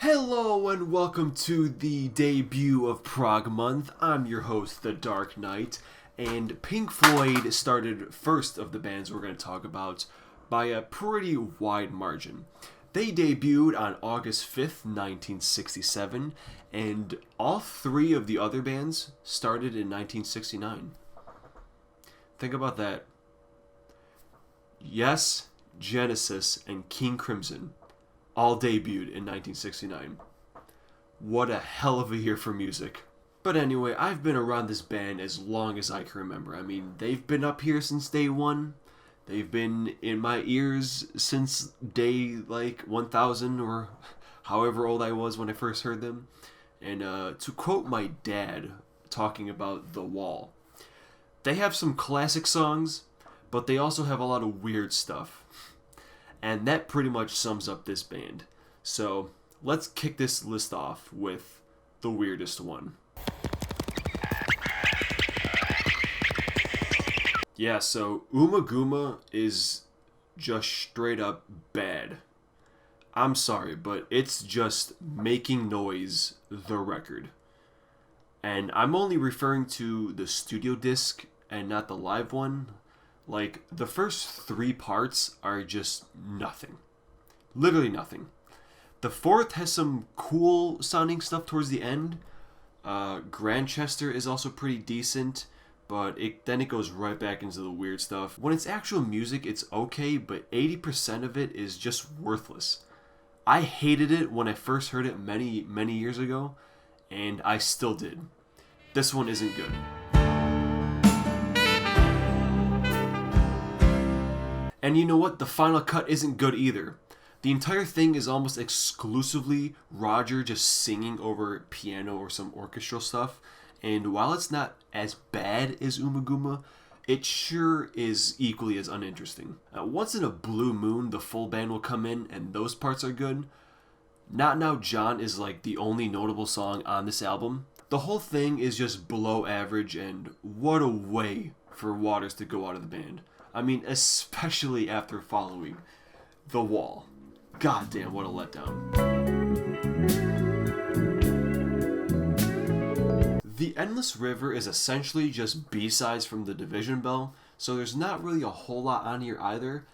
Hello and welcome to the debut of Prog Month. I'm your host, The Dark Knight, and Pink Floyd started first of the bands we're going to talk about by a pretty wide margin. They debuted on August 5th, 1967, and all three of the other bands started in 1969. Think about that. Yes, Genesis and King Crimson all debuted in 1969. What a hell of a year for music. But anyway, I've been around this band as long as I can remember. I mean, they've been up here since day one. They've been in my ears since day, 1000 or however old I was when I first heard them. And to quote my dad talking about The Wall, they have some classic songs, but they also have a lot of weird stuff. And that pretty much sums up this band. So let's kick this list off with the weirdest one. Yeah, so Umaguma is just straight up bad. I'm sorry, but it's just making noise, the record. And I'm only referring to the studio disc and not the live one. Like, the first three parts are just nothing. Literally nothing. The fourth has some cool sounding stuff towards the end. Grantchester is also pretty decent, but then it goes right back into the weird stuff. When it's actual music, it's okay, but 80% of it is just worthless. I hated it when I first heard it many, many years ago, and I still did. This one isn't good. And you know what? The final cut isn't good either. The entire thing is almost exclusively Roger just singing over piano or some orchestral stuff. And while it's not as bad as Umaguma, it sure is equally as uninteresting. Once in a blue moon, the full band will come in and those parts are good. Not Now John is like the only notable song on this album. The whole thing is just below average, and what a way for Waters to go out of the band. I mean, especially after following The Wall. Goddamn, what a letdown. The Endless River is essentially just B-sides from the Division Bell, so there's not really a whole lot on here either,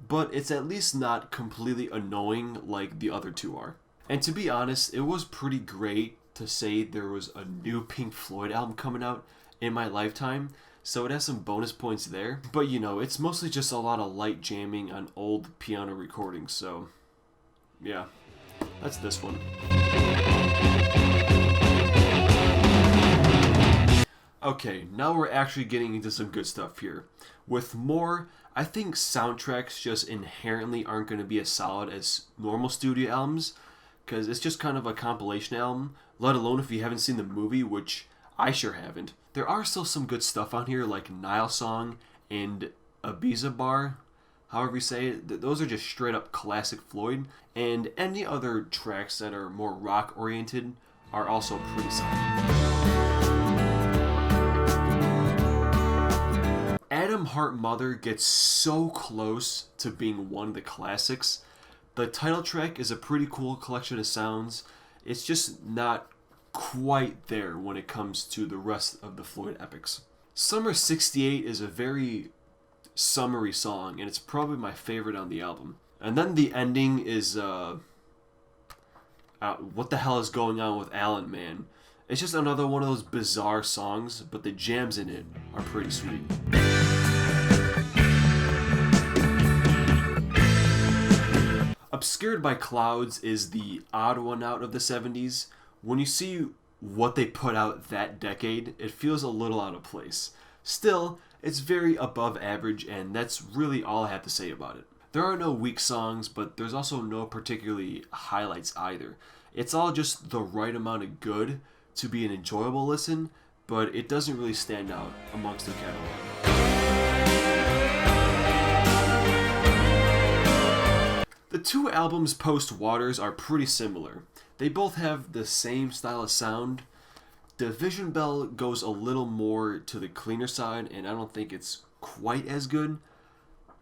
but it's at least not completely annoying like the other two are. And to be honest, it was pretty great to say there was a new Pink Floyd album coming out in my lifetime, so it has some bonus points there. But you know, it's mostly just a lot of light jamming on old piano recordings, so yeah, that's this one. Okay, now we're actually getting into some good stuff here. With More, I think soundtracks just inherently aren't going to be as solid as normal studio albums, because it's just kind of a compilation album, let alone if you haven't seen the movie, which I sure haven't. There are still some good stuff on here, like Nile Song and Ibiza Bar, however you say it. Those are just straight up classic Floyd, and any other tracks that are more rock oriented are also pretty solid. Atom Heart Mother gets so close to being one of the classics. The title track is a pretty cool collection of sounds. It's just not quite there when it comes to the rest of the Floyd epics. Summer 68 is a very summery song, and it's probably my favorite on the album. And then the ending is, what the hell is going on with Alan, man? It's just another one of those bizarre songs, but the jams in it are pretty sweet. Obscured by Clouds is the odd one out of the 70s. When you see what they put out that decade, it feels a little out of place. Still, it's very above average, and that's really all I have to say about it. There are no weak songs, but there's also no particularly highlights either. It's all just the right amount of good to be an enjoyable listen, but it doesn't really stand out amongst the catalog. The two albums post-Waters are pretty similar. They both have the same style of sound. Division Bell goes a little more to the cleaner side, and I don't think it's quite as good.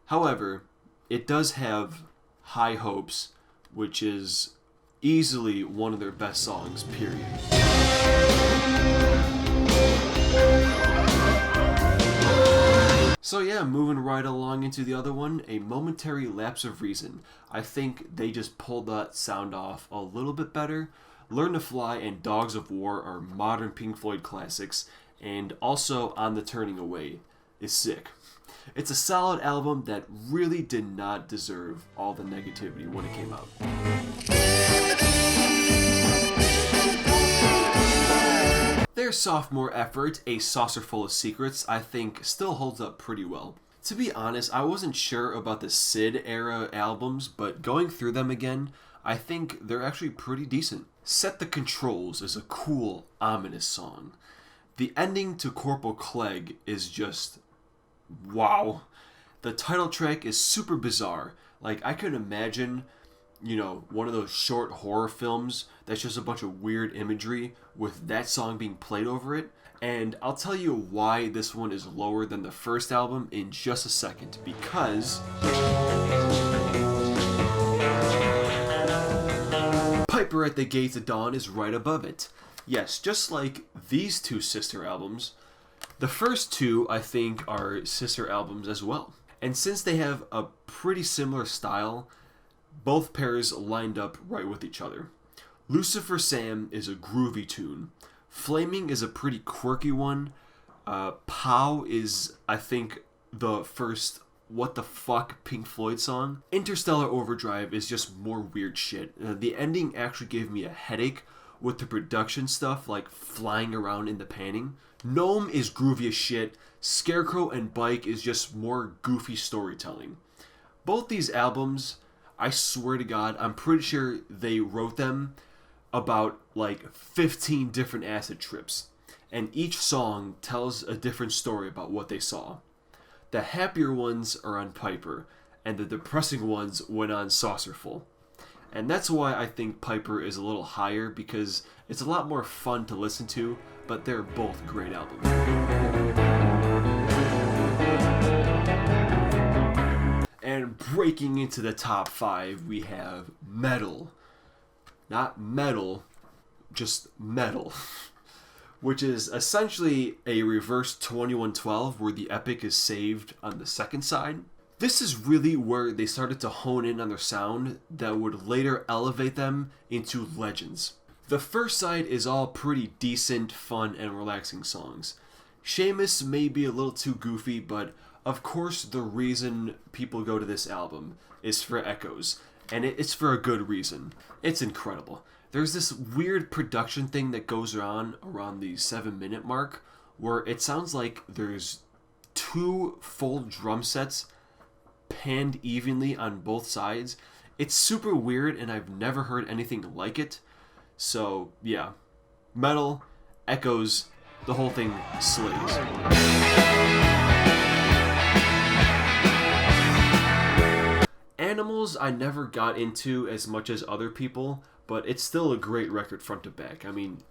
However, it does have High Hopes, which is Easily one of their best songs, period. So yeah, moving right along into the other one, A Momentary Lapse of Reason. I think they just pulled that sound off a little bit better. Learn to Fly and Dogs of War are modern Pink Floyd classics, and also On the Turning Away is sick. It's a solid album that really did not deserve all the negativity when it came out. Their sophomore effort, A Saucerful of Secrets, I think still holds up pretty well. To be honest, I wasn't sure about the Sid era albums, but going through them again, I think they're actually pretty decent. Set the Controls is a cool, ominous song. The ending to Corporal Clegg is just wow. The title track is super bizarre. Like, I could imagine, one of those short horror films that's just a bunch of weird imagery with that song being played over it. And I'll tell you why this one is lower than the first album in just a second. Because Piper at the Gates of Dawn is right above it. Yes, just like these two sister albums, the first two, I think, are sister albums as well. And since they have a pretty similar style, both pairs lined up right with each other. Lucifer Sam is a groovy tune. Flaming is a pretty quirky one. Pow is, I think, the first what the fuck Pink Floyd song. Interstellar Overdrive is just more weird shit. The ending actually gave me a headache with the production stuff, like flying around in the panning. Gnome is groovy as shit. Scarecrow and Bike is just more goofy storytelling. Both these albums, I swear to God, I'm pretty sure they wrote them about like 15 different acid trips. And each song tells a different story about what they saw. The happier ones are on Piper, and the depressing ones went on Saucerful. And that's why I think Piper is a little higher, because it's a lot more fun to listen to, but they're both great albums. And breaking into the top 5, we have Metal. Not metal, just metal. Which is essentially a reverse 2112 where the epic is saved on the second side. This is really where they started to hone in on their sound that would later elevate them into legends. The first side is all pretty decent, fun, and relaxing songs. Seamus may be a little too goofy, but of course the reason people go to this album is for Echoes, and it's for a good reason. It's incredible. There's this weird production thing that goes on around the 7-minute mark where it sounds like there's 2 full drum sets panned evenly on both sides. It's super weird, and I've never heard anything like it. So, yeah. Metal, Echoes, the whole thing slays. Animals I never got into as much as other people, but it's still a great record front to back. I mean,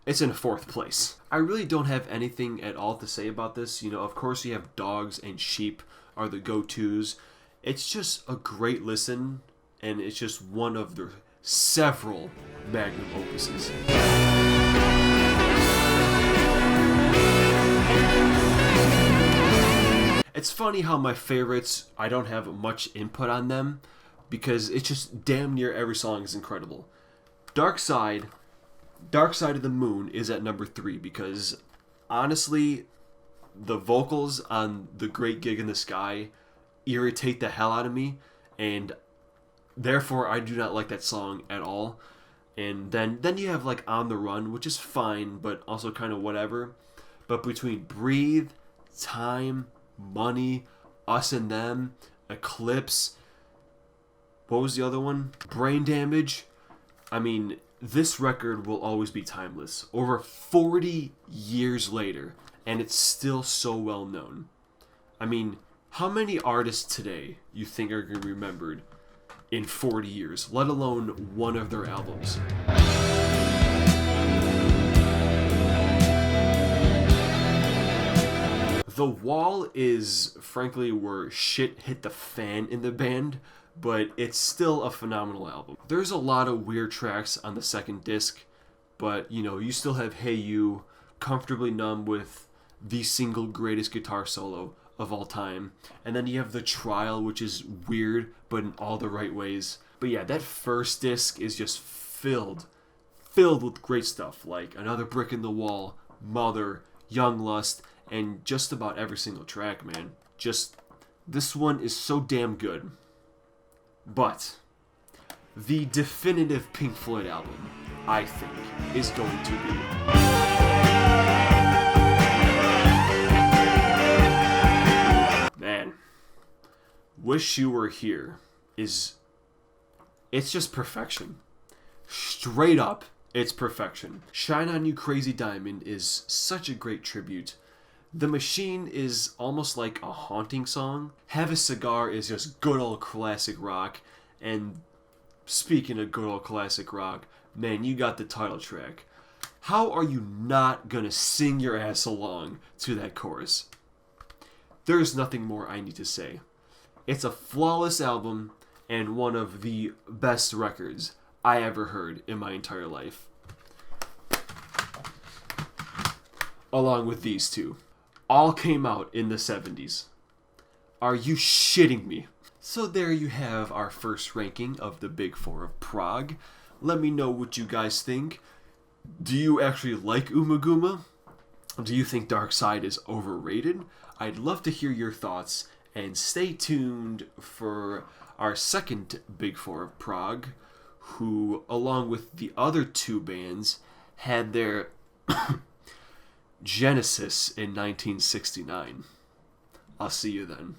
it's in 4th place. I really don't have anything at all to say about this. Of course you have Dogs and Sheep are the go-tos. It's just a great listen, and it's just one of their several magnum opuses. It's funny how my favorites, I don't have much input on them, because it's just damn near every song is incredible. Dark Side of the Moon is at number 3, because honestly, the vocals on The Great Gig in the Sky irritate the hell out of me, and therefore I do not like that song at all. And then you have like On the Run, which is fine, but also kind of whatever. But between Breathe, Time, Money, Us and Them, Eclipse, what was the other one? Brain Damage. I mean, this record will always be timeless. Over 40 years later, and it's still so well known. I mean, how many artists today you think are going to be remembered in 40 years, let alone one of their albums? The Wall is, frankly, where shit hit the fan in the band, but it's still a phenomenal album. There's a lot of weird tracks on the second disc, but you still have Hey You, Comfortably Numb with the single greatest guitar solo of all time. And then you have The Trial, which is weird, but in all the right ways. But yeah, that first disc is just filled with great stuff, like Another Brick in the Wall, Mother, Young Lust, and just about every single track, man. This one is so damn good. But the definitive Pink Floyd album, I think, is going to be... Man, Wish You Were Here it's just perfection. Straight up, it's perfection. Shine On You Crazy Diamond is such a great tribute. The Machine is almost like a haunting song. Have a Cigar is just good old classic rock. And speaking of good old classic rock, man, you got the title track. How are you not gonna sing your ass along to that chorus? There's nothing more I need to say. It's a flawless album and one of the best records I ever heard in my entire life. Along with these two. All came out in the 70s. Are you shitting me? So there you have our first ranking of the Big Four of Prog. Let me know what you guys think. Do you actually like Umaguma? Do you think Dark Side is overrated? I'd love to hear your thoughts, and stay tuned for our second Big Four of Prog, who, along with the other two bands, had their genesis in 1969. I'll see you then.